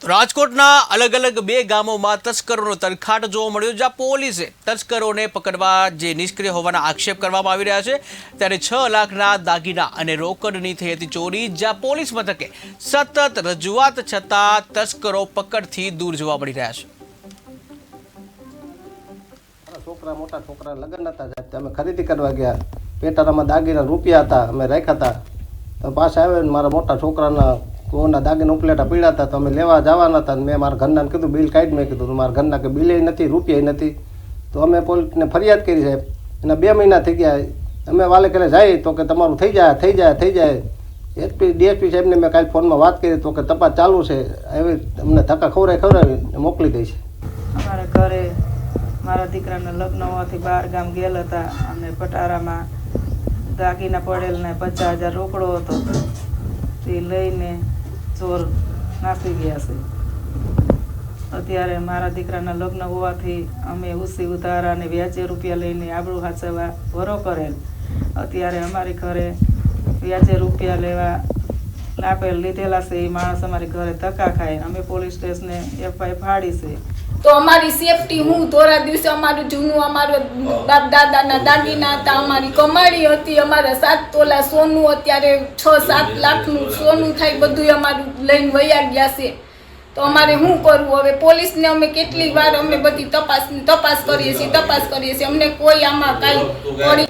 રાજકોટના અલગ અલગ બે ગામોમાં તસ્કરોનો તરખાટ જોવા મળ્યો, જ્યાં પોલીસે તસ્કરોને પકડવા જે નિષ્ક્રિય હોવાના આક્ષેપ કરવામાં આવી રહ્યા છે, ત્યારે 6 લાખના દાગીના અને રોકડની થઈ હતી ચોરી, જ્યાં પોલીસ મથકે સતત રજૂઆત છતાં તસ્કરો પકડથી દૂર જોવા મળી રહ્યા છે. છોકરા મોટા છોકરા લગ્ન હતા, અમે ખરીદી કરવા ગયા, પેટારામાં દાગીના રૂપિયા હતા, અમે રાખ્યા હતા. તો પાછા આવે ને મારા મોટા છોકરાના કોના દાગીના ઉપલેટા પીડા હતા, તો અમે લેવા જવાના હતા. મેં મારા ઘરના કીધું બિલ કાઢી, મેં કીધું મારા ઘરના કે બિલે નથી, રૂપિયા નથી. તો અમે પોલીસને ફરિયાદ કરી સાહેબ. એના 2 મહિના થઈ ગયા. અમે વાલે કરે જાય તો કે તમારું થઈ જાય. ડીએસપી સાહેબને મેં કાલે ફોનમાં વાત કરી તો કે તપાસ ચાલુ છે, એવી અમને ધક્કા ખવડાવી મોકલી દઈ છે. અમારા ઘરે મારા દીકરાના લગ્ન હોવાથી બહાર ગામ ગયેલ હતા અને પટારામાં દાગીના પડેલ ને 50,000 રોકડો હતો, તે લઈને ચોર નાસી ગયા છે. અત્યારે મારા દીકરાના લગ્ન હોવાથી અમે ઉસી ઉધાર અને વ્યાજે રૂપિયા લઈને આબરૂ હાચવવા વરો કરેલ. અત્યારે અમારી ઘરે વ્યાજે રૂપિયા લેવા આપેલ લીધેલા છે, એ માણસ અમારી ઘરે ધક્કા ખાય. અમે પોલીસ સ્ટેશને એફઆઈ ફાડી છે. તો અમારી સેફટી હું થોડા દિવસે અમારું જૂનું અમારું બાપ દાદાના દાગીના હતા, અમારી કમાણી હતી, અમારા 7 તોલા સોનું, અત્યારે 6-7 લાખનું સોનું થાય, બધું અમારું લઈને વયા ગયા છે. તો અમારે શું કરવું હવે? પોલીસને અમે કેટલી વાર અમે બધી તપાસ કરીએ છીએ, અમને કોઈ આમાં કાંઈ